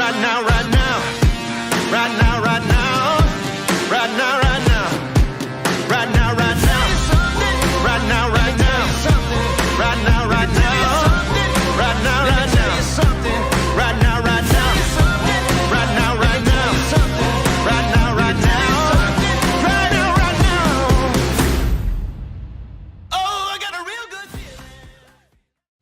Right now, right now. Right now, right now. Right now, right now. Right now, right now. Right now, right now. Right now, right now. Right now, right now. Right now, right now. Right now, right now. Right now, right now. Right now, right now. Oh, I got a real good feeling.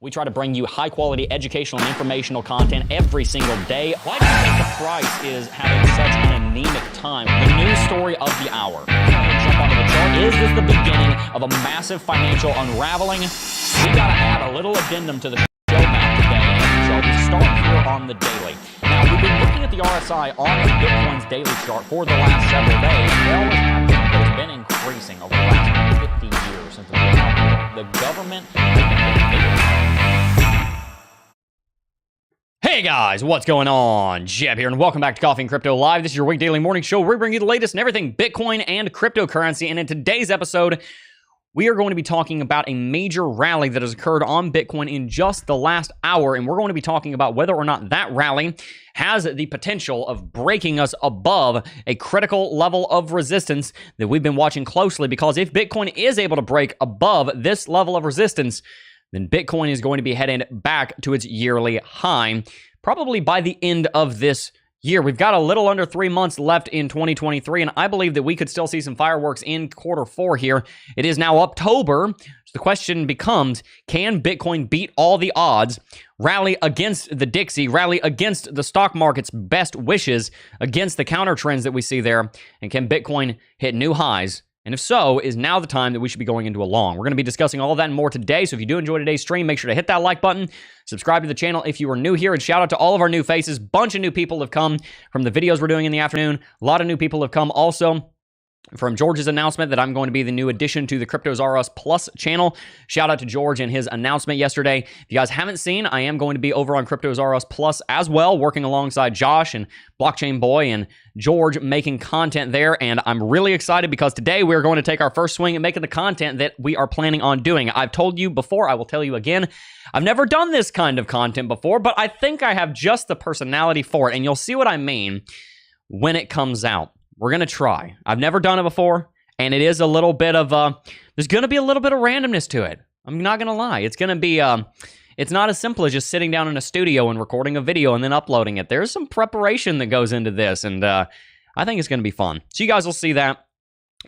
We try to bring you high-quality educational and informational content every single day. Why do you think the price is having such an anemic time? The news story of the hour. Jump onto the chart. Is this the beginning of a massive financial unraveling? We got to add a little addendum to the show map today, and so we start here on the daily. Now, we've been looking at the RSI on Bitcoin's daily chart for the last several days. They always have been, but it's been increasing over the last 50 years since we've been out there. The government has been getting bigger. Hey guys, what's going on? Jeb here, and welcome back to Coffee and Crypto Live. This is your weekly daily morning show where we bring you the latest in everything Bitcoin and cryptocurrency. And in today's episode, we are going to be talking about a major rally that has occurred on Bitcoin in just the last hour. And we're going to be talking about whether or not that rally has the potential of breaking us above a critical level of resistance that we've been watching closely. Because if Bitcoin is able to break above this level of resistance, then Bitcoin is going to be heading back to its yearly high, probably by the end of this year. We've got a little under 3 months left in 2023, and I believe that we could still see some fireworks in Q4 here. It is now October, so the question becomes, can Bitcoin beat all the odds, rally against the Dixie, rally against the stock market's best wishes, against the counter trends that we see there, and can Bitcoin hit new highs? And if so, is now the time that we should be going into a long. We're going to be discussing all of that and more today. So if you do enjoy today's stream, make sure to hit that like button, subscribe to the channel if you are new here, and shout out to all of our new faces. Bunch of new people have come from the videos we're doing in the afternoon. A lot of new people have come also from George's announcement that I'm going to be the new addition to the Cryptos R Us Plus channel. Shout out to George and his announcement yesterday. If you guys haven't seen, I am going to be over on Cryptos R Us Plus as well, working alongside Josh and Blockchain Boy and George, making content there. And I'm really excited because today we're going to take our first swing at making the content that we are planning on doing. I've told you before, I will tell you again, I've never done this kind of content before, but I think I have just the personality for it. And you'll see what I mean when it comes out. We're going to try. I've never done it before, and it is a little bit of, there's going to be a little bit of randomness to it. I'm not going to lie. It's going to be, it's not as simple as just sitting down in a studio and recording a video and then uploading it. There's some preparation that goes into this, and I think it's going to be fun. So you guys will see that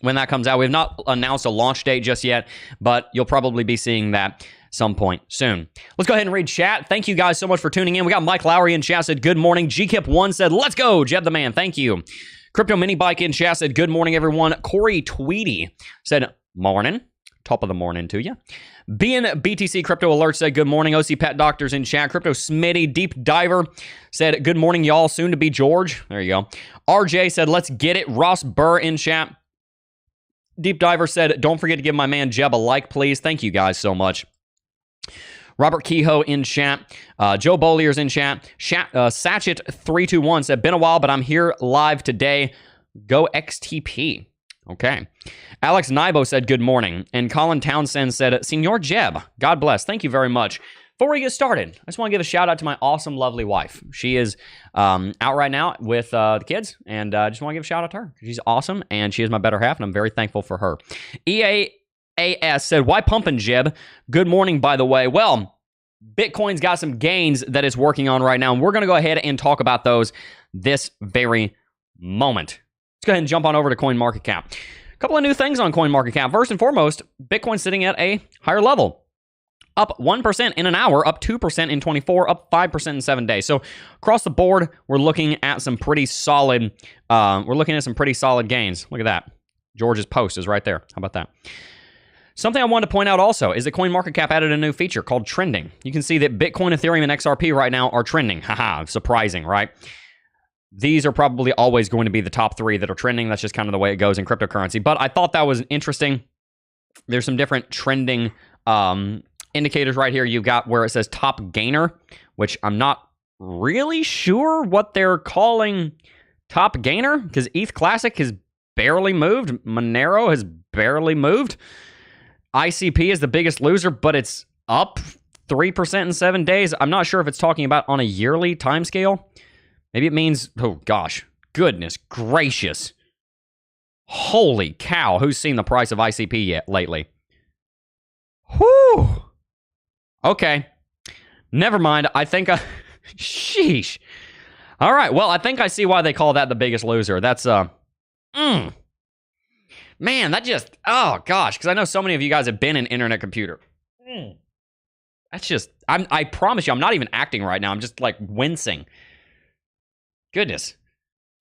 when that comes out. We've not announced a launch date just yet, but you'll probably be seeing that some point soon. Let's go ahead and read chat. Thank you guys so much for tuning in. We got Mike Lowry in chat said, good morning. GKIP1 said, let's go. Jeb the man. Thank you. Crypto Mini Bike in chat said, good morning, everyone. Corey Tweedy said, morning. Top of the morning to you. BTC Crypto Alert said, good morning. OC Pet Doctors in chat. Crypto Smitty Deep Diver said, good morning, y'all. Soon to be George. There you go. RJ said, let's get it. Ross Burr in chat. Deep Diver said, don't forget to give my man Jeb a like, please. Thank you guys so much. Robert Kehoe in chat. Joe Bollier's in chat. Satchet321 said, been a while, but I'm here live today. Go XTP. Okay. Alex Nibo said, good morning. And Colin Townsend said, Senor Jeb, God bless. Thank you very much. Before we get started, I just want to give a shout out to my awesome, lovely wife. She is out right now with the kids, and I just want to give a shout out to her. She's awesome, and she is my better half, and I'm very thankful for her. AS said, why pumping, Jeb? Good morning, by the way. Well, Bitcoin's got some gains that it's working on right now, and we're going to go ahead and talk about those this very moment. Let's go ahead and jump on over to CoinMarketCap. A couple of new things on CoinMarketCap. First and foremost, Bitcoin's sitting at a higher level. Up 1% in an hour, up 2% in 24, up 5% in 7 days. So across the board, we're looking at some pretty solid, gains. Look at that. George's post is right there. How about that? Something I wanted to point out also is that CoinMarketCap added a new feature called trending. You can see that Bitcoin, Ethereum, and XRP right now are trending. Haha, surprising, right? These are probably always going to be the top three that are trending. That's just kind of the way it goes in cryptocurrency. But I thought that was interesting. There's some different trending indicators right here. You've got where it says top gainer, which I'm not really sure what they're calling top gainer, because ETH Classic has barely moved. Monero has barely moved. ICP is the biggest loser, but it's up 3% in 7 days. I'm not sure if it's talking about on a yearly timescale. Maybe it means, oh gosh, goodness gracious. Holy cow, who's seen the price of ICP yet lately? Whew. Okay. Never mind. I think sheesh. All right. Well, I think I see why they call that the biggest loser. That's, man, that just, oh gosh, because I know so many of you guys have been in internet computer. That's just, I promise you, I'm not even acting right now. I'm just like wincing. Goodness.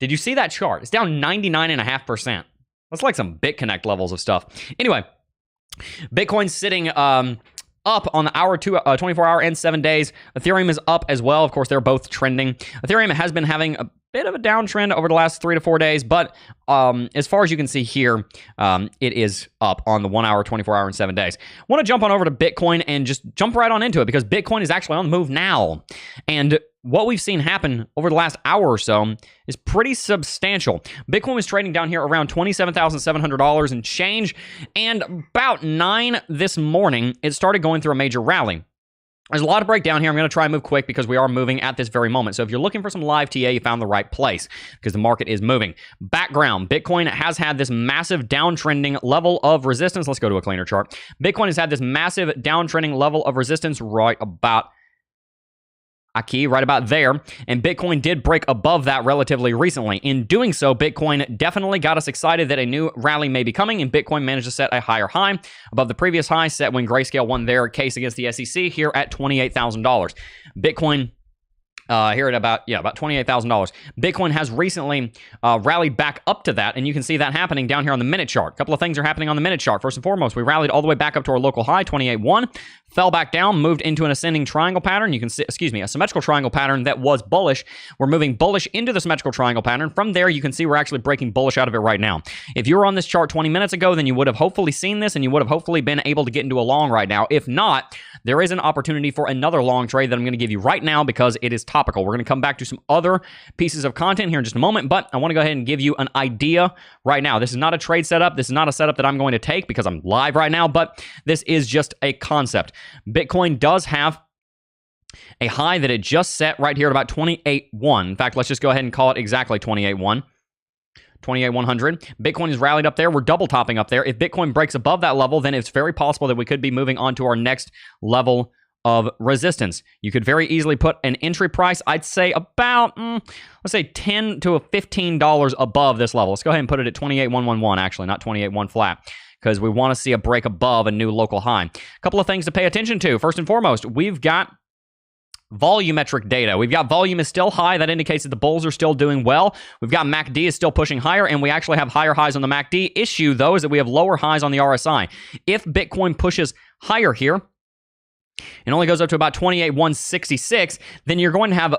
Did you see that chart? It's down 99.5%. That's like some BitConnect levels of stuff. Anyway, Bitcoin's sitting up on the hour, 24 hour and 7 days. Ethereum is up as well. Of course, they're both trending. Ethereum has been having a bit of a downtrend over the last 3 to 4 days, but as far as you can see here, it is up on the 1 hour, 24 hour, and 7 days. I want to jump on over to Bitcoin and just jump right on into it because Bitcoin is actually on the move now. And what we've seen happen over the last hour or so is pretty substantial. Bitcoin was trading down here around $27,700 and change, and about 9 this morning, it started going through a major rally. There's a lot of breakdown here. I'm going to try and move quick because we are moving at this very moment. So if you're looking for some live TA, you found the right place because the market is moving. Background, Bitcoin has had this massive downtrending level of resistance. Let's go to a cleaner chart. Bitcoin has had this massive downtrending level of resistance right about right about there, and Bitcoin did break above that relatively recently. In doing so, Bitcoin definitely got us excited that a new rally may be coming, and Bitcoin managed to set a higher high above the previous high set when Grayscale won their case against the SEC here at $28,000. Bitcoin here at about $28,000. Bitcoin has recently rallied back up to that, and you can see that happening down here on the minute chart. A couple of things are happening on the minute chart. First and foremost, we rallied all the way back up to our local high, 28.1, fell back down, moved into an ascending triangle pattern. You can see, a symmetrical triangle pattern that was bullish. We're moving bullish into the symmetrical triangle pattern. From there, you can see we're actually breaking bullish out of it right now. If you were on this chart 20 minutes ago, then you would have hopefully seen this, and you would have hopefully been able to get into a long right now. If not, there is an opportunity for another long trade that I'm going to give you right now because it is topical. We're going to come back to some other pieces of content here in just a moment, but I want to go ahead and give you an idea right now. This is not a trade setup. This is not a setup that I'm going to take because I'm live right now, but this is just a concept. Bitcoin does have a high that it just set right here at about 28.1. In fact, let's just go ahead and call it exactly 28.1. 28,100. Bitcoin is rallied up there. We're double topping up there. If Bitcoin breaks above that level, then it's very possible that we could be moving on to our next level of resistance. You could very easily put an entry price, I'd say about, let's say $10 to $15 above this level. Let's go ahead and put it at 28,111, actually, not 28.1 flat, because we want to see a break above a new local high. A couple of things to pay attention to. First and foremost, we've got volumetric data. We've got volume is still high. That indicates that the bulls are still doing well. We've got MACD is still pushing higher, and we actually have higher highs on the MACD. Issue, though, is that we have lower highs on the RSI. If Bitcoin pushes higher here, it only goes up to about 28,166, then you're going to have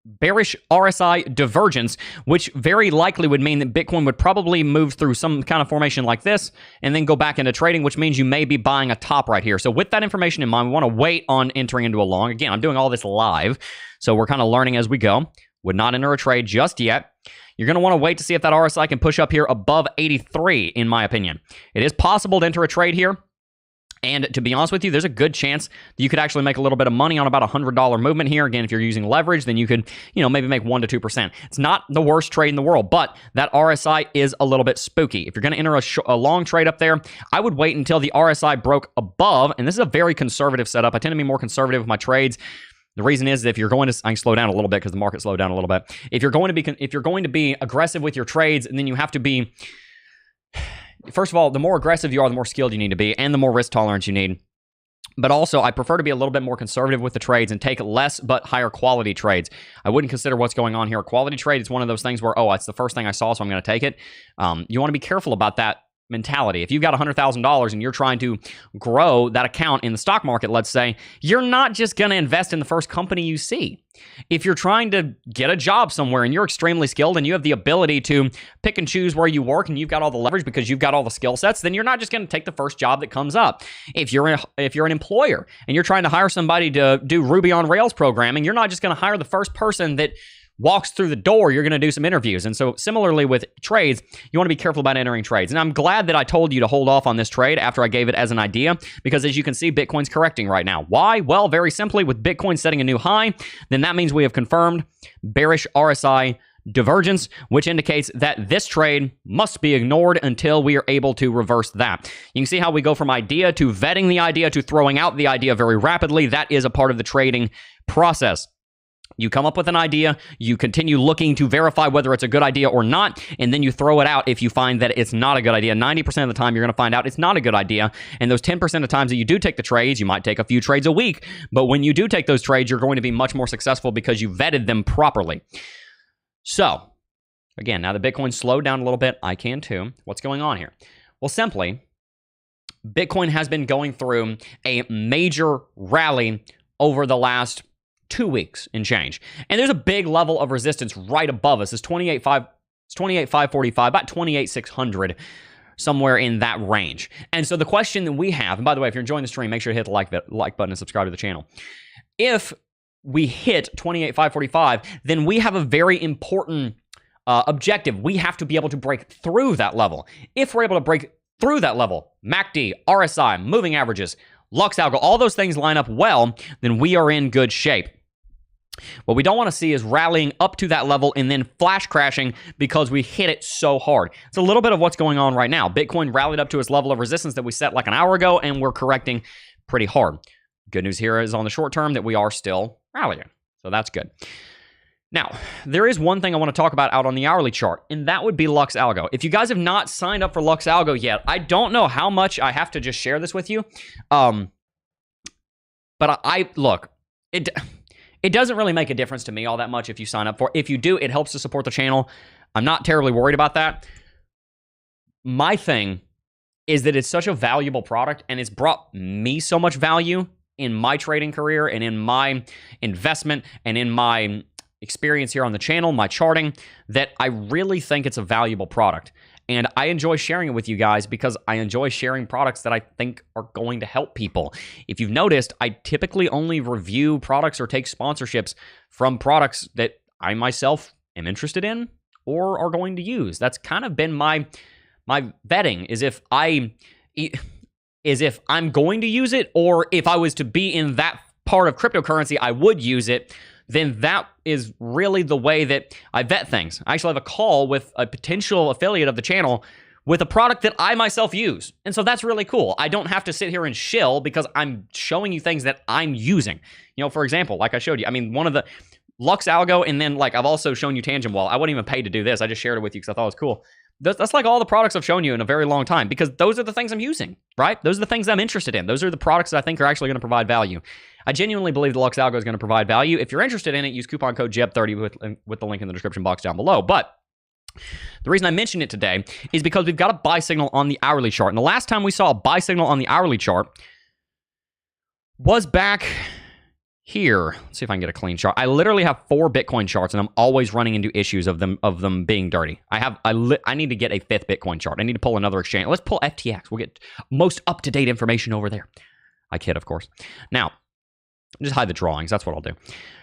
bearish RSI divergence, which very likely would mean that Bitcoin would probably move through some kind of formation like this and then go back into trading, which means you may be buying a top right here. So with that information in mind, we want to wait on entering into a long. Again, I'm doing all this live, so we're kind of learning as we go. Would not enter a trade just yet. You're going to want to wait to see if that RSI can push up here above 83, in my opinion. It is possible to enter a trade here. And to be honest with you, there's a good chance that you could actually make a little bit of money on about a $100 movement here. Again, if you're using leverage, then you could, maybe make 1 to 2%. It's not the worst trade in the world, but that RSI is a little bit spooky. If you're going to enter a long trade up there, I would wait until the RSI broke above. And this is a very conservative setup. I tend to be more conservative with my trades. The reason is that if you're going to, I can slow down a little bit because the market slowed down a little bit. If you're going to be aggressive with your trades, and then you have to be. First of all, the more aggressive you are, the more skilled you need to be, and the more risk tolerance you need. But also, I prefer to be a little bit more conservative with the trades and take less but higher quality trades. I wouldn't consider what's going on here a quality trade. It's one of those things where, it's the first thing I saw, so I'm going to take it. You want to be careful about that mentality. If you've got $100,000 and you're trying to grow that account in the stock market, let's say, you're not just going to invest in the first company you see. If you're trying to get a job somewhere and you're extremely skilled and you have the ability to pick and choose where you work and you've got all the leverage because you've got all the skill sets, then you're not just going to take the first job that comes up. If you're an employer and you're trying to hire somebody to do Ruby on Rails programming, you're not just going to hire the first person that walks through the door, you're going to do some interviews. And so similarly with trades, you want to be careful about entering trades. And I'm glad that I told you to hold off on this trade after I gave it as an idea, because as you can see, Bitcoin's correcting right now. Why? Well, very simply, with Bitcoin setting a new high, then that means we have confirmed bearish RSI divergence, which indicates that this trade must be ignored until we are able to reverse that. You can see how we go from idea to vetting the idea to throwing out the idea very rapidly. That is a part of the trading process. You come up with an idea, you continue looking to verify whether it's a good idea or not, and then you throw it out if you find that it's not a good idea. 90% of the time, you're going to find out it's not a good idea. And those 10% of times that you do take the trades, you might take a few trades a week, but when you do take those trades, you're going to be much more successful because you vetted them properly. So, again, now the Bitcoin slowed down a little bit. I can too. What's going on here? Well, simply, Bitcoin has been going through a major rally over the last 2 weeks and change. And there's a big level of resistance right above us. It's 28,545, about 28,600, somewhere in that range. And so the question that we have, and by the way, if you're enjoying the stream, make sure to hit the like button and subscribe to the channel. If we hit 28,545, then we have a very important objective. We have to be able to break through that level. If we're able to break through that level, MACD, RSI, moving averages, Lux Algo, all those things line up well, then we are in good shape. What we don't want to see is rallying up to that level and then flash crashing because we hit it so hard. It's a little bit of what's going on right now. Bitcoin rallied up to its level of resistance that we set like an hour ago, and we're correcting pretty hard. Good news here is on the short term that we are still rallying. So that's good. Now, there is one thing I want to talk about out on the hourly chart, and that would be Lux Algo. If you guys have not signed up for Lux Algo yet, I don't know how much I have to just share this with you. But look, it doesn't really make a difference to me all that much if you sign up for it. If you do, it helps to support the channel. I'm not terribly worried about that. My thing is that it's such a valuable product, and it's brought me so much value in my trading career and in my investment and in my experience here on the channel, my charting, that I really think it's a valuable product. And I enjoy sharing it with you guys because I enjoy sharing products that I think are going to help people. If you've noticed, I typically only review products or take sponsorships from products that I myself am interested in or are going to use. That's kind of been my vetting, is if I'm going to use it, or if I was to be in that part of cryptocurrency, I would use it. Then that is really the way that I vet things. I actually have a call with a potential affiliate of the channel with a product that I myself use. And so that's really cool. I don't have to sit here and shill because I'm showing you things that I'm using. You know, for example, like I showed you, I mean, one of the Lux Algo, and then like I've also shown you Tangent Wall. I wasn't even paid to do this. I just shared it with you because I thought it was cool. That's like all the products I've shown you in a very long time, because those are the things I'm using, right? Those are the things I'm interested in. Those are the products that I think are actually going to provide value. I genuinely believe the Lux Algo is going to provide value. If you're interested in it, use coupon code JEB30 with the link in the description box down below. But the reason I mention it today is because we've got a buy signal on the hourly chart. And the last time we saw a buy signal on the hourly chart was back here. Let's see if I can get a clean chart. I literally have 4 Bitcoin charts, and I'm always running into issues of them being dirty. I need to get a 5th Bitcoin chart. I need to pull another exchange. Let's pull FTX. We'll get most up-to-date information over there. I kid, of course. Now, just hide the drawings. That's what I'll do.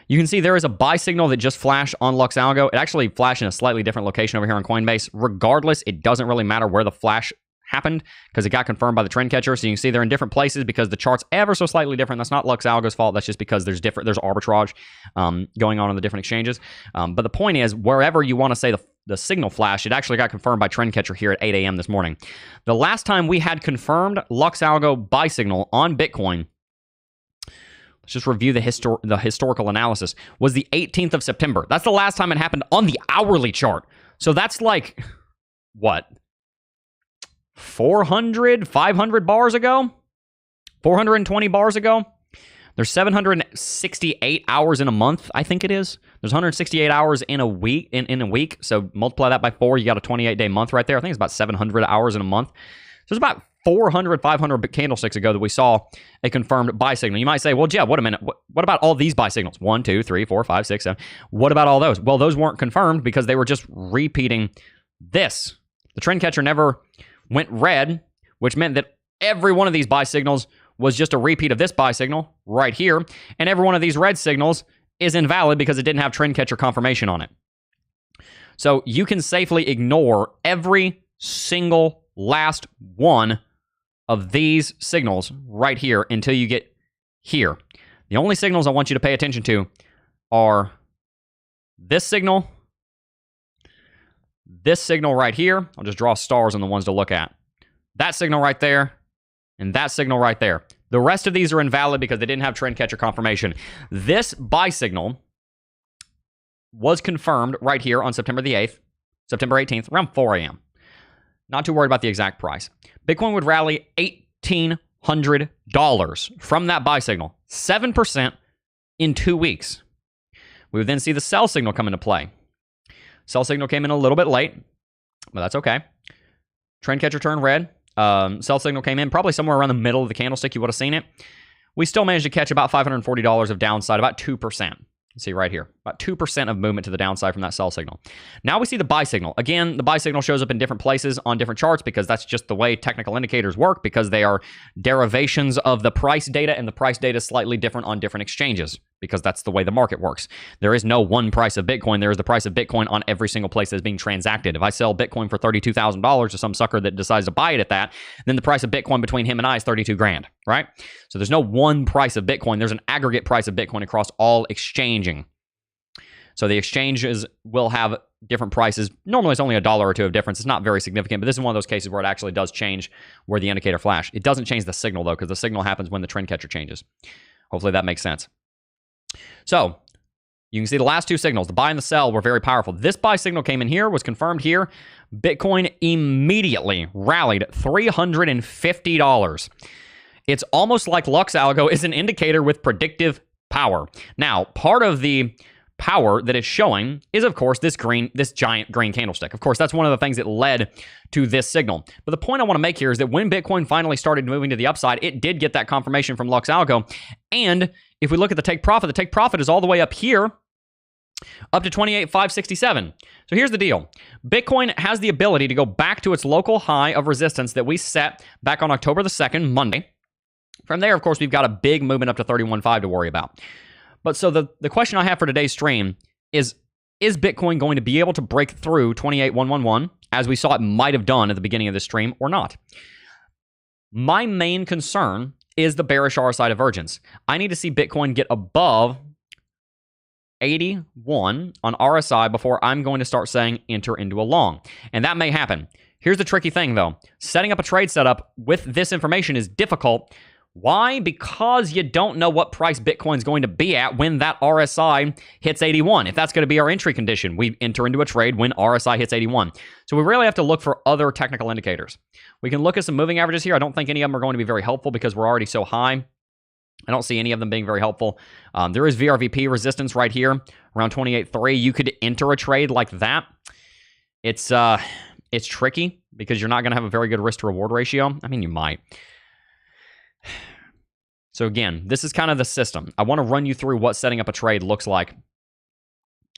You can see there is a buy signal that just flashed on Lux Algo. It actually flashed in a slightly different location over here on Coinbase. Regardless, it doesn't really matter where the flash happened because it got confirmed by the trend catcher. So you can see they're in different places because the chart's ever so slightly different. That's not Lux Algo's fault. That's just because there's arbitrage going on the different exchanges. But the point is, wherever you want to say the signal flash, it actually got confirmed by trend catcher here at 8 a.m. this morning. The last time we had confirmed Lux Algo buy signal on Bitcoin, let's just review the historical analysis, was the 18th of September. That's the last time it happened on the hourly chart. So that's like, what, 400, 500 bars ago? 420 bars ago? There's 768 hours in a month, I think it is. There's 168 hours in a week, in a week. So multiply that by 4, you got a 28-day month right there. I think it's about 700 hours in a month. So it's about 400, 500 candlesticks ago that we saw a confirmed buy signal. You might say, well, Jeb, wait a minute. What about all these buy signals? 1, 2, 3, 4, 5, 6, 7. What about all those? Well, those weren't confirmed because they were just repeating this. The trend catcher never went red, which meant that every one of these buy signals was just a repeat of this buy signal right here. And every one of these red signals is invalid because it didn't have trend catcher confirmation on it. So you can safely ignore every single last one of these signals right here until you get here. The only signals I want you to pay attention to are this signal right here. I'll just draw stars on the ones to look at. That signal right there, and that signal right there. The rest of these are invalid because they didn't have trend catcher confirmation. This buy signal was confirmed right here on September the 8th, September 18th, around 4 a.m. Not too worried about the exact price. Bitcoin would rally $1,800 from that buy signal, 7% in 2 weeks. We would then see the sell signal come into play. Sell signal came in a little bit late, but that's okay. Trend catcher turned red. Sell signal came in probably somewhere around the middle of the candlestick. You would have seen it. We still managed to catch about $540 of downside, about 2%. See right here, about 2% of movement to the downside from that sell signal. Now we see the buy signal. Again, the buy signal shows up in different places on different charts because that's just the way technical indicators work, because they are derivations of the price data, and the price data is slightly different on different exchanges because that's the way the market works. There is no one price of Bitcoin. There is the price of Bitcoin on every single place that's being transacted. If I sell Bitcoin for $32,000 to some sucker that decides to buy it at that, then the price of Bitcoin between him and I is 32 grand, right? So there's no one price of Bitcoin. There's an aggregate price of Bitcoin across all exchanging. So the exchanges will have different prices. Normally it's only $1 or $2 of difference. It's not very significant, but this is one of those cases where it actually does change where the indicator flash. It doesn't change the signal though, because the signal happens when the trend catcher changes. Hopefully that makes sense. So you can see the last two signals, the buy and the sell, were very powerful. This buy signal came in here, was confirmed here. Bitcoin immediately rallied $350. It's almost like Lux Algo is an indicator with predictive power. Now, part of the power that it's showing is, of course, this giant green candlestick. Of course, that's one of the things that led to this signal. But the point I want to make here is that when Bitcoin finally started moving to the upside, it did get that confirmation from Lux Algo. And if we look at the take profit is all the way up here, up to 28,567. So here's the deal. Bitcoin has the ability to go back to its local high of resistance that we set back on October the 2nd, Monday. From there, of course, we've got a big movement up to 31.5 to worry about. But so the question I have for today's stream is Bitcoin going to be able to break through 28,111 as we saw it might have done at the beginning of this stream or not? My main concern is the bearish RSI divergence. I need to see Bitcoin get above 81 on RSI before I'm going to start saying enter into a long. And that may happen. Here's the tricky thing though. Setting up a trade setup with this information is difficult. Why? Because you don't know what price Bitcoin's going to be at when that RSI hits 81. If that's going to be our entry condition, we enter into a trade when RSI hits 81. So we really have to look for other technical indicators. We can look at some moving averages here. I don't think any of them are going to be very helpful because we're already so high. I don't see any of them being very helpful. There is VRVP resistance right here around 28.3. You could enter a trade like that. It's tricky because you're not going to have a very good risk to reward ratio. I mean, you might. So again, this is kind of the system. I want to run you through what setting up a trade looks like,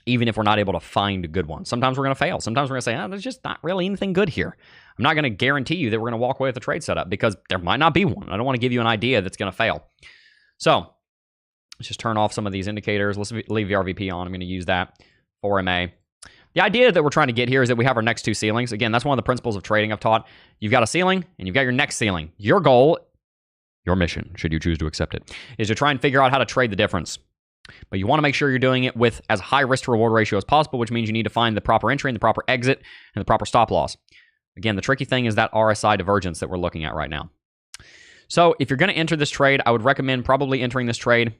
even if we're not able to find a good one. Sometimes we're going to fail. Sometimes we're going to say, there's just not really anything good here. I'm not going to guarantee you that we're going to walk away with a trade setup because there might not be one. I don't want to give you an idea that's going to fail. So let's just turn off some of these indicators. Let's leave VRVP on. I'm going to use that for MA. The idea that we're trying to get here is that we have our next two ceilings. Again, that's one of the principles of trading I've taught. You've got a ceiling and you've got your next ceiling. Your goal, your mission, should you choose to accept it, is to try and figure out how to trade the difference. But you want to make sure you're doing it with as high risk to reward ratio as possible, which means you need to find the proper entry and the proper exit and the proper stop loss. Again, the tricky thing is that RSI divergence that we're looking at right now. So if you're going to enter this trade, I would recommend probably entering this trade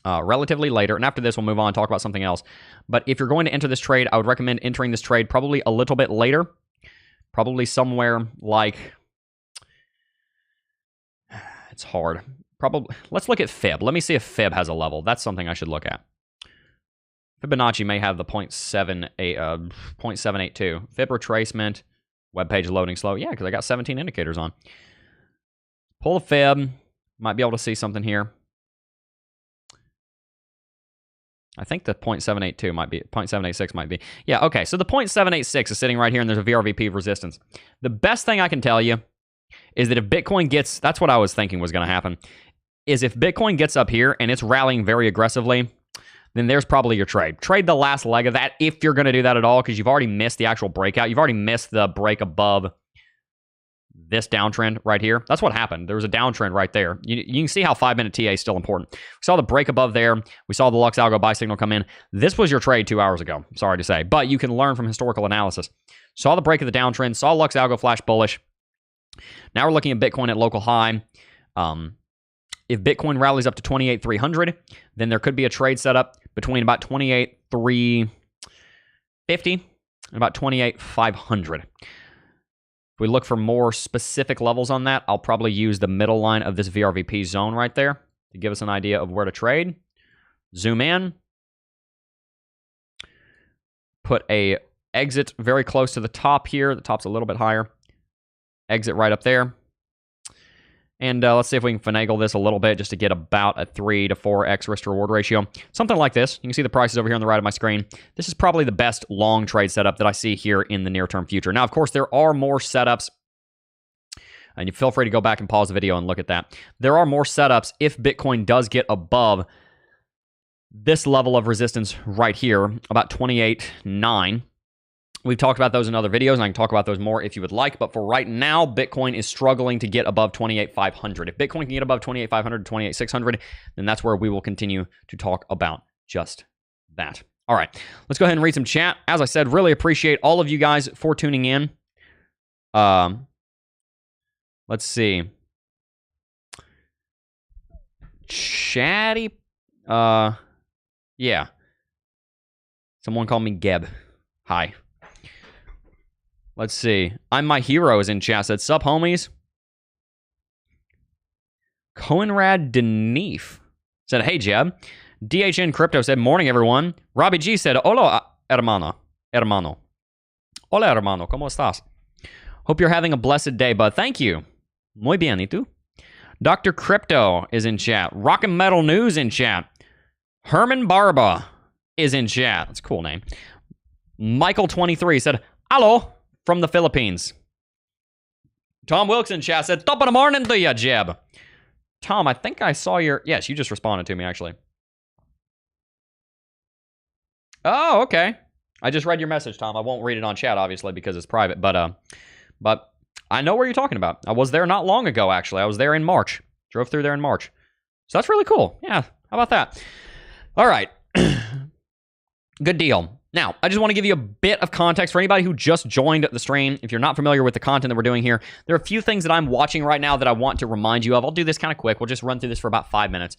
relatively later. And after this, we'll move on and talk about something else. But if you're going to enter this trade, I would recommend entering this trade probably a little bit later. Probably somewhere like... It's hard. Probably. Let's look at Fib. Let me see if Fib has a level. That's something I should look at. Fibonacci may have the 0.782. Fib retracement. Web page loading slow. Yeah, because I got 17 indicators on. Pull the Fib. Might be able to see something here. I think the 0.782 might be, 0.786 might be. Yeah, okay. So the 0.786 is sitting right here, and there's a VRVP of resistance. The best thing I can tell you is that if Bitcoin gets, that's what I was thinking was going to happen, is if Bitcoin gets up here and it's rallying very aggressively, then there's probably your trade. Trade the last leg of that if you're going to do that at all, because you've already missed the actual breakout. You've already missed the break above this downtrend right here. That's what happened. There was a downtrend right there. You can see how 5-minute TA is still important. We saw the break above there. We saw the Lux Algo buy signal come in. This was your trade 2 hours ago. Sorry to say. But you can learn from historical analysis. Saw the break of the downtrend. Saw Lux Algo flash bullish. Now we're looking at Bitcoin at local high. If Bitcoin rallies up to 28,300, then there could be a trade setup between about 28,350 and about 28,500. If we look for more specific levels on that, I'll probably use the middle line of this VRVP zone right there to give us an idea of where to trade. Zoom in. Put a exit very close to the top here. The top's a little bit higher. Exit right up there. And let's see if we can finagle this a little bit just to get about a 3 to 4x risk to reward ratio. Something like this. You can see the prices over here on the right of my screen. This is probably the best long trade setup that I see here in the near-term future. Now, of course, there are more setups. And you feel free to go back and pause the video and look at that. There are more setups if Bitcoin does get above this level of resistance right here, about 28.9. We've talked about those in other videos, and I can talk about those more if you would like. But for right now, Bitcoin is struggling to get above 28,500. If Bitcoin can get above 28,500 to 28,600, then that's where we will continue to talk about just that. All right, let's go ahead and read some chat. As I said, really appreciate all of you guys for tuning in. Let's see. Chatty. Yeah. Someone called me Geb. Hi. Let's see. I'm My Hero is in chat. Said, sup, homies? Coenrad Denif said, hey, Jeb. DHN Crypto said, morning, everyone. Robbie G said, hola, hermano. Hola, hermano. ¿Cómo estás? Hope you're having a blessed day, bud. Thank you. Muy bien, ¿y tú? Dr. Crypto is in chat. Rock and Metal News in chat. Herman Barba is in chat. That's a cool name. Michael23 said, hello, from the Philippines. Tom Wilkes in chat said, top of the morning to ya, Jeb. Tom, I think I saw your... Yes, you just responded to me, actually. Oh, okay. I just read your message, Tom. I won't read it on chat, obviously, because it's private. But I know where you're talking about. I was there not long ago, actually. I was there in March. Drove through there in March. So that's really cool. Yeah, how about that? All right. Good deal. Now, I just want to give you a bit of context for anybody who just joined the stream. If you're not familiar with the content that we're doing here, there are a few things that I'm watching right now that I want to remind you of. I'll do this kind of quick. We'll just run through this for about 5 minutes.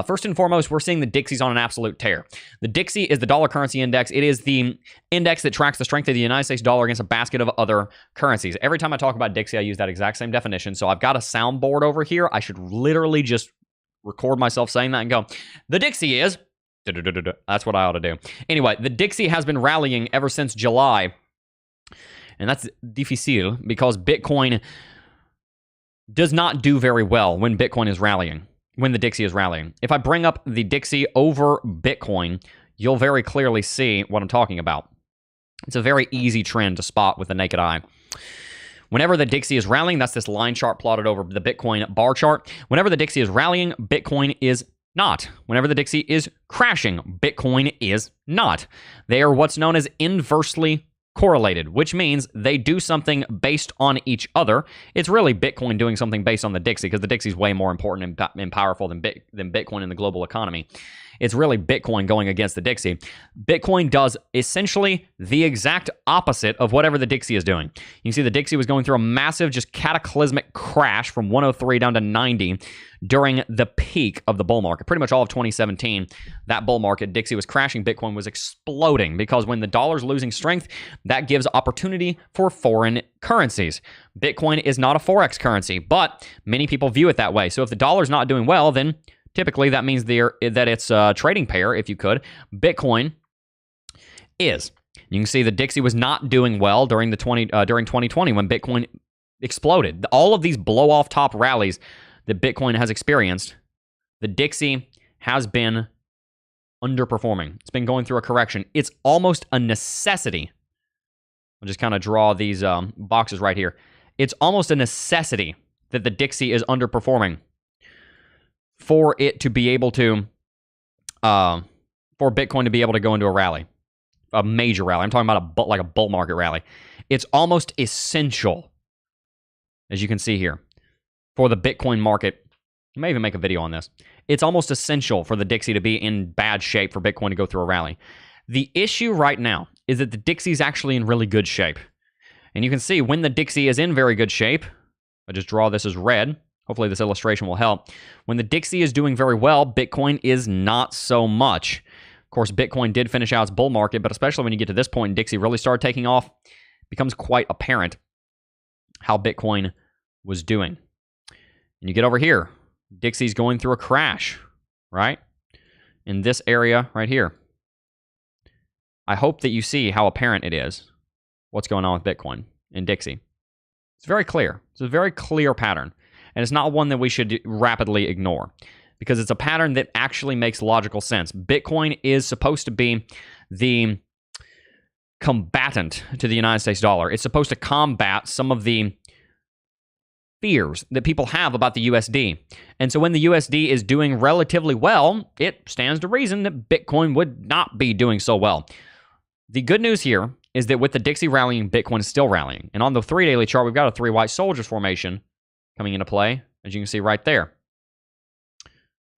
First and foremost, we're seeing the Dixies on an absolute tear. The Dixie is the dollar currency index. It is the index that tracks the strength of the United States dollar against a basket of other currencies. Every time I talk about Dixie, I use that exact same definition. So I've got a soundboard over here. I should literally just record myself saying that and go, the Dixie is... That's what I ought to do. Anyway, the Dixie has been rallying ever since July. And that's difficile because Bitcoin does not do very well when Bitcoin is rallying, when the Dixie is rallying. If I bring up the Dixie over Bitcoin, you'll very clearly see what I'm talking about. It's a very easy trend to spot with the naked eye. Whenever the Dixie is rallying, that's this line chart plotted over the Bitcoin bar chart. Whenever the Dixie is rallying, Bitcoin is not. Whenever the Dixie is crashing, Bitcoin is not. They are what's known as inversely correlated, which means they do something based on each other. It's really Bitcoin doing something based on the Dixie, because the Dixie is way more important and powerful than Bitcoin in the global economy. It's really Bitcoin going against the Dixie. Bitcoin does essentially the exact opposite of whatever the Dixie is doing. You can see the Dixie was going through a massive, just cataclysmic crash from 103 down to 90 during the peak of the bull market. Pretty much all of 2017, that bull market, Dixie was crashing, Bitcoin was exploding, because when the dollar's losing strength, that gives opportunity for foreign currencies. Bitcoin is not a Forex currency, but many people view it that way. So if the dollar's not doing well, then typically, that means that it's a trading pair, if you could. Bitcoin is. You can see the Dixie was not doing well during 2020 when Bitcoin exploded. All of these blow-off top rallies that Bitcoin has experienced, the Dixie has been underperforming. It's been going through a correction. It's almost a necessity. I'll just kind of draw these boxes right here. It's almost a necessity that the Dixie is underperforming for it to be able to for Bitcoin to be able to go into a rally, a major rally. I'm talking about like a bull market rally. It's almost essential, as you can see here, for the Bitcoin market. I may even make a video on this. It's almost essential for the Dixie to be in bad shape for Bitcoin to go through a rally. The issue right now is that the Dixie is actually in really good shape. And you can see when the Dixie is in very good shape, I just draw this as red. Hopefully this illustration will help. When the Dixie is doing very well, Bitcoin is not so much. Of course, Bitcoin did finish out its bull market, but especially when you get to this point and Dixie really started taking off, it becomes quite apparent how Bitcoin was doing. And you get over here, Dixie's going through a crash, right? In this area right here. I hope that you see how apparent it is what's going on with Bitcoin in Dixie. It's very clear. It's a very clear pattern. And it's not one that we should rapidly ignore because it's a pattern that actually makes logical sense. Bitcoin is supposed to be the combatant to the United States dollar. It's supposed to combat some of the fears that people have about the USD. And so when the USD is doing relatively well, it stands to reason that Bitcoin would not be doing so well. The good news here is that with the Dixie rallying, Bitcoin is still rallying. And on the 3 daily chart, we've got a 3 white soldiers formation coming into play, as you can see right there.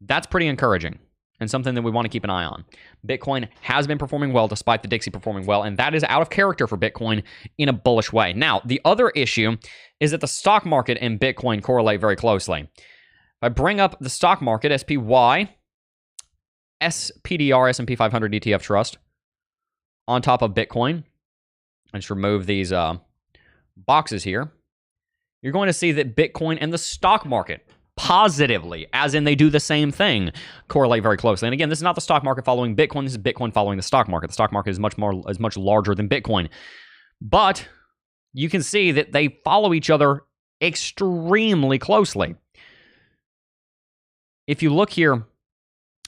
That's pretty encouraging and something that we want to keep an eye on. Bitcoin has been performing well despite the Dixie performing well, and that is out of character for Bitcoin in a bullish way. Now, the other issue is that the stock market and Bitcoin correlate very closely. If I bring up the stock market, SPY, SPDR, S&P 500 ETF Trust, on top of Bitcoin, I just remove these boxes here, you're going to see that Bitcoin and the stock market positively, as in they do the same thing, correlate very closely. And again, this is not the stock market following Bitcoin. This is Bitcoin following the stock market. The stock market is much larger than Bitcoin. But you can see that they follow each other extremely closely. If you look here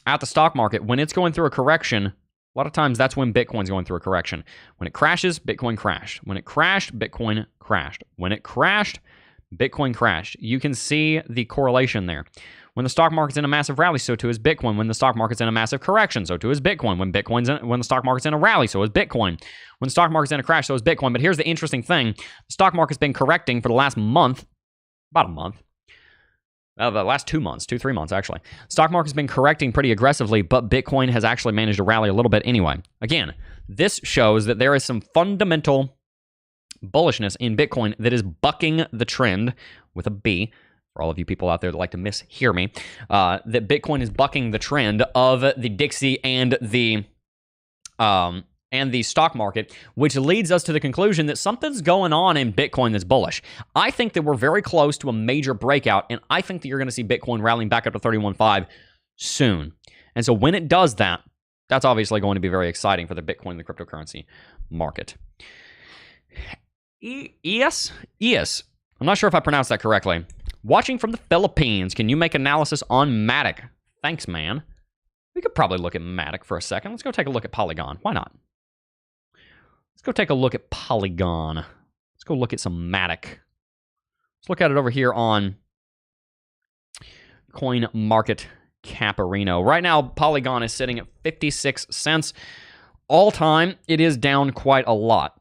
at the stock market, when it's going through a correction, a lot of times that's when Bitcoin's going through a correction. When it crashes, Bitcoin crashed. When it crashed, Bitcoin crashed. When it crashed, Bitcoin crashed. You can see the correlation there. When the stock market's in a massive rally, so too is Bitcoin. When the stock market's in a massive correction, so too is Bitcoin. When the stock market's in a rally, so is Bitcoin. When the stock market's in a crash, so is Bitcoin. But here's the interesting thing. The stock market's been correcting for the last month, about a month. The last 2 months, 3 months actually. Stock market's been correcting pretty aggressively, but Bitcoin has actually managed to rally a little bit anyway. Again, this shows that there is some fundamental bullishness in Bitcoin that is bucking the trend with a B. For all of you people out there that like to mishear me, that Bitcoin is bucking the trend of the Dixie and the stock market, which leads us to the conclusion that something's going on in Bitcoin that's bullish. I think that we're very close to a major breakout, and I think that you're going to see Bitcoin rallying back up to 31.5 soon. And so when it does that, that's obviously going to be very exciting for the Bitcoin and the cryptocurrency market. ES? I'm not sure if I pronounced that correctly. Watching from the Philippines, can you make analysis on MATIC? Thanks, man. We could probably look at MATIC for a second. Let's go take a look at Polygon. Why not? Let's go take a look at Polygon. Let's go look at some MATIC. Let's look at it over here on Coin Market Caparino. Right now, Polygon is sitting at 56 cents. All time, it is down quite a lot.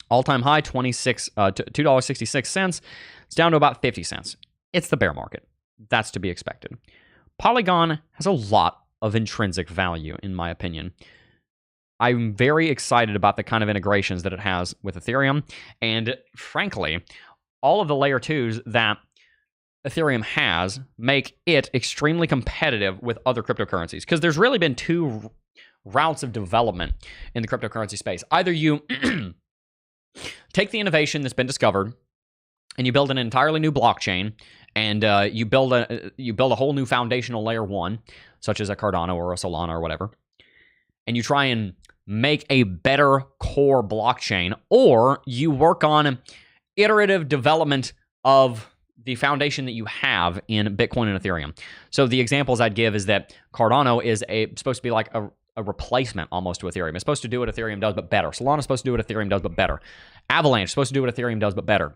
All-time high, $2.66. It's down to about 50 cents. It's the bear market. That's to be expected. Polygon has a lot of intrinsic value, in my opinion. I'm very excited about the kind of integrations that it has with Ethereum. And frankly, all of the layer 2s that Ethereum has make it extremely competitive with other cryptocurrencies. Because there's really been two routes of development in the cryptocurrency space. Either you take the innovation that's been discovered and you build an entirely new blockchain, and you build a whole new foundational layer 1, such as a Cardano or a Solana or whatever, and you try and make a better core blockchain, or you work on iterative development of the foundation that you have in Bitcoin and Ethereum. So the examples I'd give is that Cardano is supposed to be like a replacement almost to Ethereum. It's supposed to do what Ethereum does, but better. Solana's supposed to do what Ethereum does, but better. Avalanche is supposed to do what Ethereum does, but better.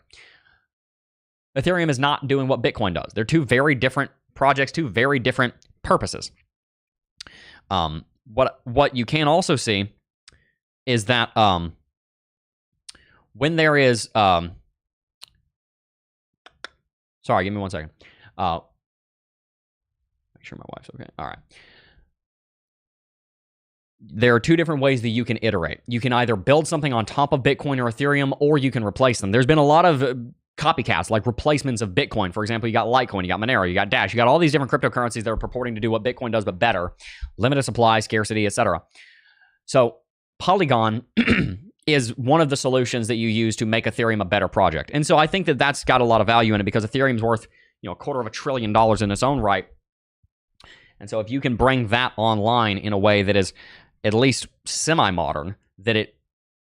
Ethereum is not doing what Bitcoin does. They're two very different projects, two very different purposes. what you can also see is that when there is sorry, give me 1 second. Make sure my wife's okay. All right. There are two different ways that you can iterate. You can either build something on top of Bitcoin or Ethereum, or you can replace them. There's been a lot of copycats, like replacements of Bitcoin. For example, you got Litecoin, you got Monero, you got Dash, you got all these different cryptocurrencies that are purporting to do what Bitcoin does, but better. Limited supply, scarcity, etc. So Polygon is one of the solutions that you use to make Ethereum a better project. And so I think that that's got a lot of value in it because Ethereum's worth, $250 billion in its own right. And so if you can bring that online in a way that is at least semi-modern, that it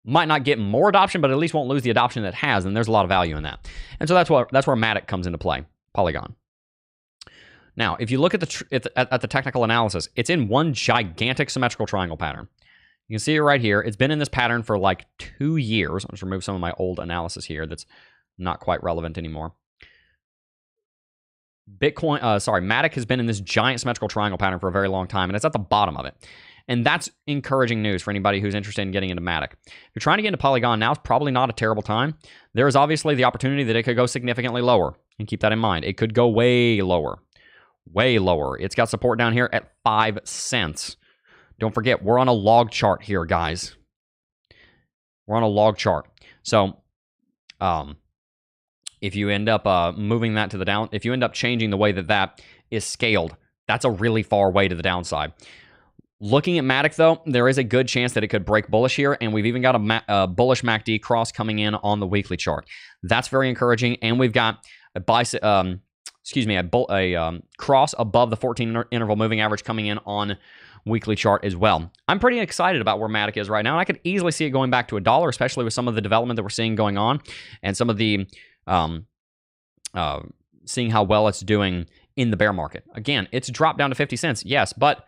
might not get more adoption, but at least won't lose the adoption that it has, and there's a lot of value in that. And so that's where MATIC comes into play, Polygon. Now, if you look at the technical analysis, it's in one gigantic symmetrical triangle pattern. You can see it right here. It's been in this pattern for like 2 years. I'll just remove some of my old analysis here that's not quite relevant anymore. MATIC has been in this giant symmetrical triangle pattern for a very long time, and it's at the bottom of it. And that's encouraging news for anybody who's interested in getting into MATIC. If you're trying to get into Polygon now, it's probably not a terrible time. There is obviously the opportunity that it could go significantly lower, and keep that in mind. It could go way lower. Way lower. It's got support down here at 5 cents. Don't forget, we're on a log chart here, guys. We're on a log chart. So, if you end up moving that to the down, if you end up changing the way that that is scaled, that's a really far way to the downside. Looking at MATIC, though, there is a good chance that it could break bullish here, and we've even got a bullish MACD cross coming in on the weekly chart. That's very encouraging, and we've got a cross above the 14 interval moving average coming in on weekly chart as well. I'm pretty excited about where MATIC is right now, and I could easily see it going back to $1, especially with some of the development that we're seeing going on, and some of the seeing how well it's doing in the bear market. Again, it's dropped down to 50 cents, yes, but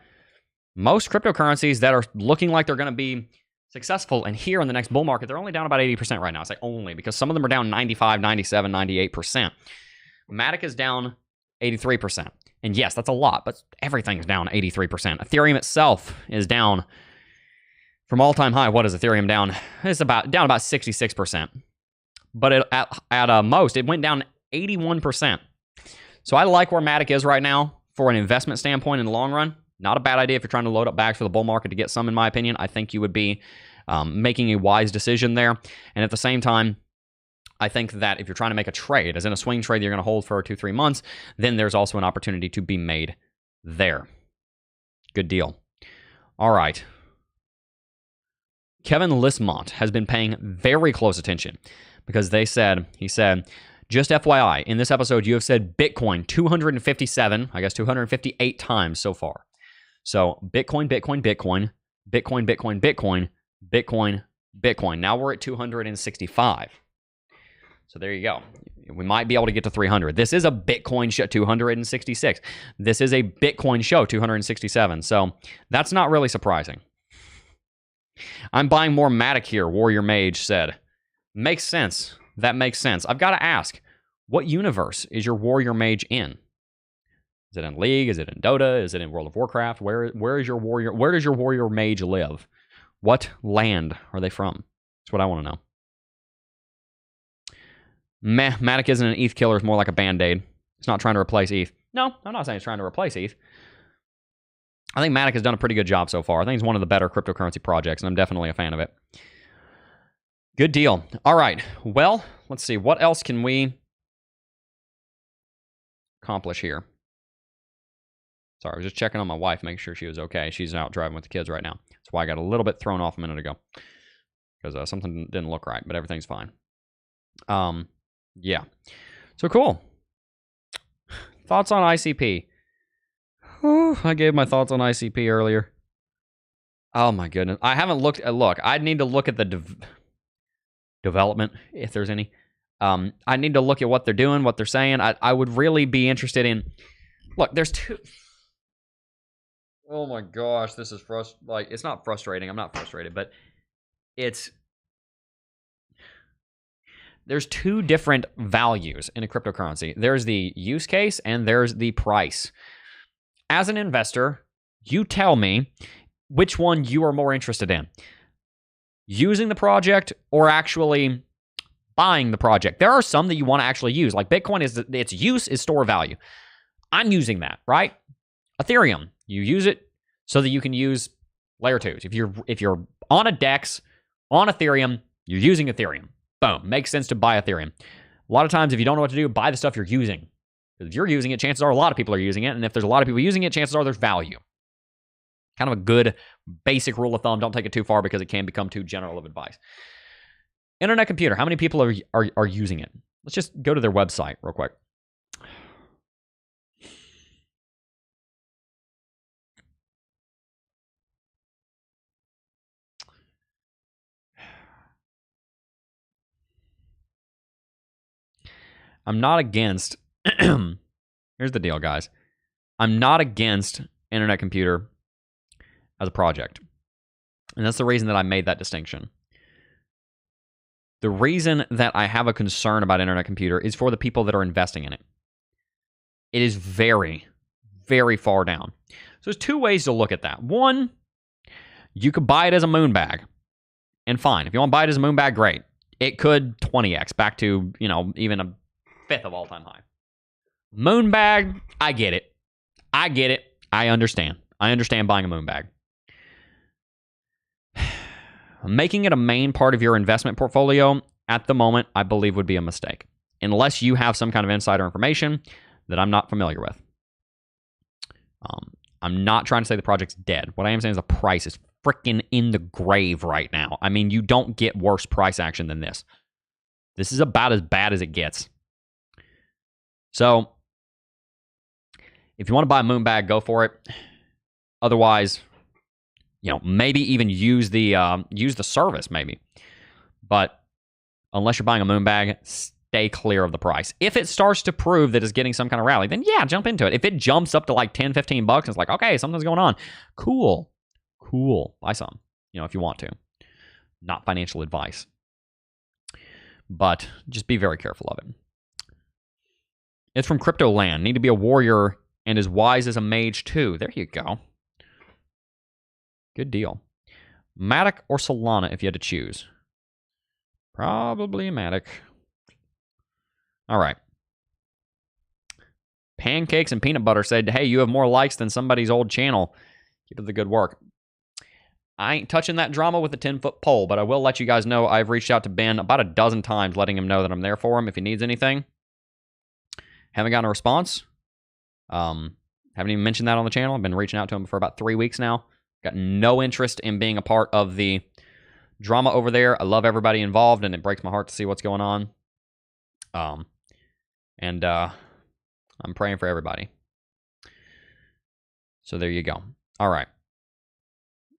most cryptocurrencies that are looking like they're going to be successful and here in the next bull market, they're only down about 80% right now. I say only because some of them are down 95, 97, 98%. MATIC is down 83%. And yes, that's a lot, but everything is down 83%. Ethereum itself is down from all-time high. What is Ethereum down? It's down about 66%. But at most, it went down 81%. So I like where MATIC is right now for an investment standpoint in the long run. Not a bad idea if you're trying to load up bags for the bull market to get some, in my opinion. I think you would be making a wise decision there. And at the same time, I think that if you're trying to make a trade, as in a swing trade you're going to hold for 2-3 months, then there's also an opportunity to be made there. Good deal. All right. Kevin Lismont has been paying very close attention because he said, just FYI, in this episode, you have said Bitcoin 258 times so far. So Bitcoin, Bitcoin, Bitcoin, Bitcoin, Bitcoin, Bitcoin, Bitcoin, Bitcoin. Now we're at 265. So there you go. We might be able to get to 300. This is a Bitcoin show, 266. This is a Bitcoin show, 267. So that's not really surprising. I'm buying more MATIC here, Warrior Mage said. Makes sense. That makes sense. I've got to ask, what universe is your Warrior Mage in? Is it in League? Is it in Dota? Is it in World of Warcraft? Where is your warrior? Where does your Warrior Mage live? What land are they from? That's what I want to know. MATIC isn't an ETH killer. It's more like a Band-Aid. It's not trying to replace ETH. No, I'm not saying it's trying to replace ETH. I think MATIC has done a pretty good job so far. I think it's one of the better cryptocurrency projects, and I'm definitely a fan of it. Good deal. All right. Well, let's see. What else can we accomplish here? Sorry, I was just checking on my wife, making sure she was okay. She's out driving with the kids right now. That's why I got a little bit thrown off a minute ago. Because something didn't look right, but everything's fine. Yeah. So cool. Thoughts on ICP? Oh, I gave my thoughts on ICP earlier. Oh my goodness. I haven't looked at, look, I need to look at the development, if there's any. I need to look at what they're doing, what they're saying. I would really be interested in, look, there's two. Oh my gosh, this is like, it's not frustrating. I'm not frustrated, but there's two different values in a cryptocurrency. There's the use case and there's the price. As an investor, you tell me, which one you are more interested in. Using the project or actually buying the project. There are some that you want to actually use. Like Bitcoin, its use is store value. I'm using that, right? Ethereum, you use it so that you can use layer 2s. If you're on a DEX, on Ethereum, you're using Ethereum. Boom. Makes sense to buy Ethereum. A lot of times, if you don't know what to do, buy the stuff you're using. Because if you're using it, chances are a lot of people are using it. And if there's a lot of people using it, chances are there's value. Kind of a good basic rule of thumb. Don't take it too far because it can become too general of advice. Internet computer. How many people are using it? Let's just go to their website real quick. I'm not against... Here's the deal, guys. I'm not against internet computer as a project. And that's the reason that I made that distinction. The reason that I have a concern about internet computer is for the people that are investing in it. It is very, very far down. So there's two ways to look at that. One, you could buy it as a moon bag. And fine. If you want to buy it as a moon bag, great. It could 20x back to, even a fifth of all-time high. Moon bag, I get it. I get it. I understand. I understand buying a moon bag. Making it a main part of your investment portfolio at the moment, I believe, would be a mistake. Unless you have some kind of insider information that I'm not familiar with. I'm not trying to say the project's dead. What I am saying is the price is freaking in the grave right now. I mean, you don't get worse price action than this. This is about as bad as it gets. So, if you want to buy a moon bag, go for it. Otherwise, maybe even use the service, maybe. But unless you're buying a moon bag, stay clear of the price. If it starts to prove that it's getting some kind of rally, then yeah, jump into it. If it jumps up to like 10, 15 bucks, it's like, okay, something's going on. Cool. Buy some, if you want to. Not financial advice. But just be very careful of it. It's from Crypto Land. Need to be a warrior and as wise as a mage too. There you go. Good deal. MATIC or Solana if you had to choose? Probably MATIC. All right. Pancakes and Peanut Butter said, hey, you have more likes than somebody's old channel. Keep up the good work. I ain't touching that drama with a 10-foot pole, but I will let you guys know I've reached out to Ben about a dozen times, letting him know that I'm there for him if he needs anything. Haven't gotten a response. Haven't even mentioned that on the channel. I've been reaching out to him for about 3 weeks now. Got no interest in being a part of the drama over there. I love everybody involved, and it breaks my heart to see what's going on. I'm praying for everybody. So there you go. All right.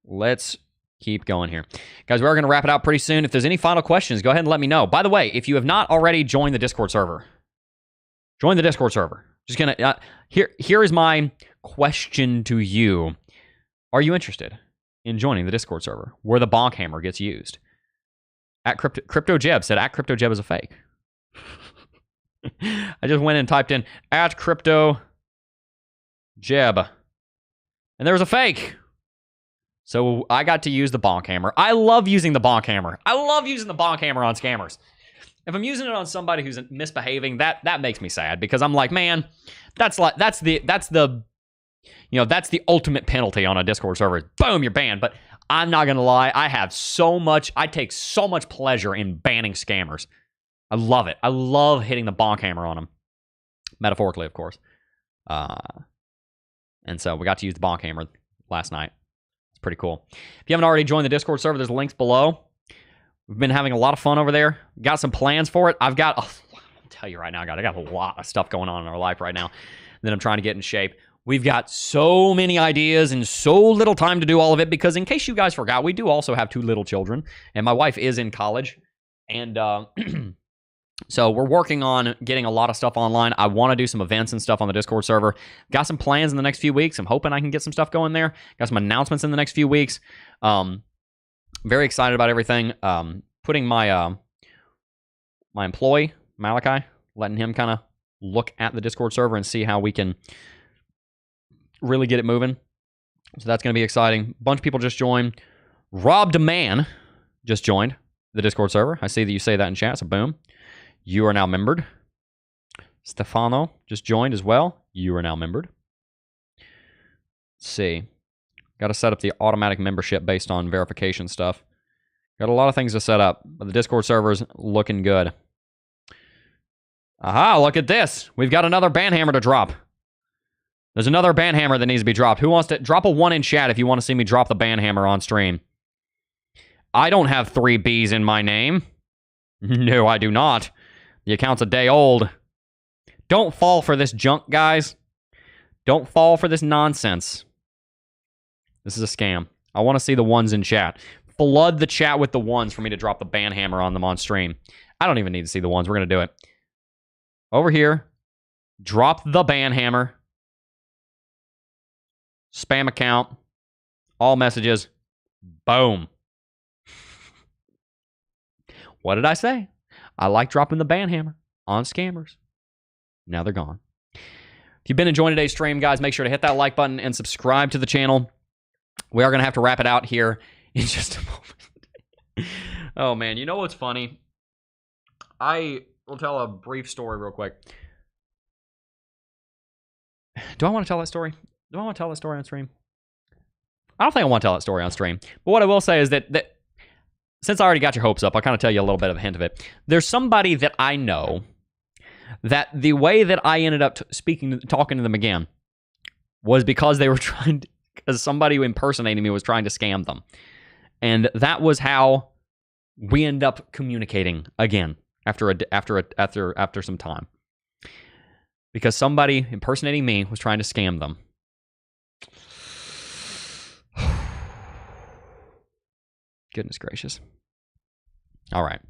Let's keep going here. Guys, we're going to wrap it out pretty soon. If there's any final questions, go ahead and let me know. By the way, if you have not already joined the Discord server, join the Discord server. Just going to... Here is my question to you. Are you interested in joining the Discord server where the bonk hammer gets used? At Crypto Jeb said, at Crypto Jeb is a fake. I just went and typed in, at Crypto Jeb. And there was a fake. So I got to use the bonk hammer. I love using the bonk hammer. I love using the bonk hammer on scammers. If I'm using it on somebody who's misbehaving, that makes me sad because I'm like, man, that's the ultimate penalty on a Discord server. Boom, you're banned. But I'm not gonna lie, I take so much pleasure in banning scammers. I love it. I love hitting the bonk hammer on them. Metaphorically, of course. And so we got to use the bonk hammer last night. It's pretty cool. If you haven't already joined the Discord server, there's links below. We've been having a lot of fun over there. Got some plans for it. I'll tell you right now, I got a lot of stuff going on in our life right now that I'm trying to get in shape. We've got so many ideas and so little time to do all of it because in case you guys forgot, we do also have 2 little children, and my wife is in college. And so we're working on getting a lot of stuff online. I want to do some events and stuff on the Discord server. Got some plans in the next few weeks. I'm hoping I can get some stuff going there. Got some announcements in the next few weeks. Very excited about everything. Putting my my employee, Malachi, letting him kind of look at the Discord server and see how we can really get it moving. So that's going to be exciting. A bunch of people just joined. Rob DeMan just joined the Discord server. I see that you say that in chat, so boom. You are now membered. Stefano just joined as well. You are now membered. Let's see. Got to set up the automatic membership based on verification stuff. Got a lot of things to set up, but the Discord server's looking good. Aha, look at this. We've got another banhammer to drop. There's another banhammer that needs to be dropped. Who wants to drop a 1 in chat if you want to see me drop the banhammer on stream? I don't have 3 B's in my name. No, I do not. The account's a day old. Don't fall for this junk, guys. Don't fall for this nonsense. This is a scam. I want to see the 1s in chat. Flood the chat with the 1s for me to drop the banhammer on them on stream. I don't even need to see the 1s. We're going to do it. Over here. Drop the banhammer. Spam account. All messages. Boom. What did I say? I like dropping the banhammer on scammers. Now they're gone. If you've been enjoying today's stream, guys, make sure to hit that like button and subscribe to the channel. We are going to have to wrap it out here in just a moment. Oh, man. You know what's funny? I will tell a brief story real quick. Do I want to tell that story? Do I want to tell that story on stream? I don't think I want to tell that story on stream. But what I will say is that since I already got your hopes up, I'll kind of tell you a little bit of a hint of it. There's somebody that I know that the way that I ended up talking to them again was because they were because somebody who impersonated me was trying to scam them. And that was how we end up communicating again after some time. Because somebody impersonating me was trying to scam them. Goodness gracious. All right.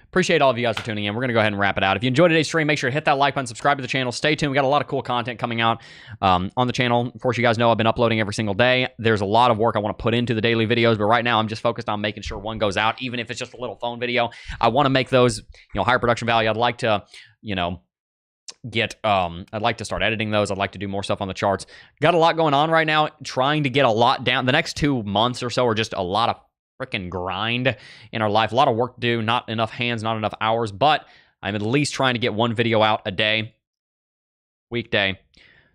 Appreciate all of you guys for tuning in. We're going to go ahead and wrap it out. If you enjoyed today's stream, make sure to hit that like button, subscribe to the channel. Stay tuned. We got a lot of cool content coming out on the channel. Of course, you guys know I've been uploading every single day. There's a lot of work I want to put into the daily videos, but right now I'm just focused on making sure one goes out, even if it's just a little phone video. I want to make those, higher production value. I'd like to, I'd like to start editing those. I'd like to do more stuff on the charts. Got a lot going on right now, trying to get a lot down. The next 2 months or so are just a lot of freaking grind in our life. A lot of work to do, not enough hands, not enough hours, but I'm at least trying to get 1 video out a day, weekday,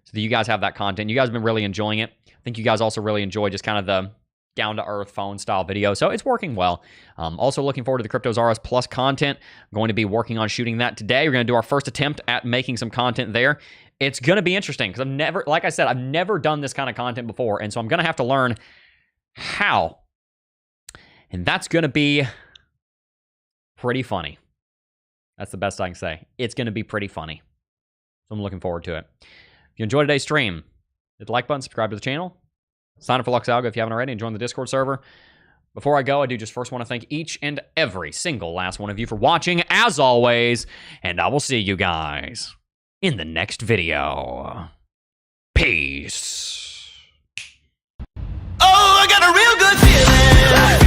so that you guys have that content. You guys have been really enjoying it. I think you guys also really enjoy just kind of the down-to-earth phone-style video, so it's working well. Also looking forward to the Cryptos RS Plus content. I'm going to be working on shooting that today. We're going to do our first attempt at making some content there. It's going to be interesting, because I've never done this kind of content before, and so I'm going to have to learn how. And that's going to be pretty funny. That's the best I can say. It's going to be pretty funny. So I'm looking forward to it. If you enjoyed today's stream, hit the like button, subscribe to the channel. Sign up for Lux Algo if you haven't already, and join the Discord server. Before I go, I do just first want to thank each and every single last one of you for watching, as always. And I will see you guys in the next video. Peace. Oh, I got a real good feeling.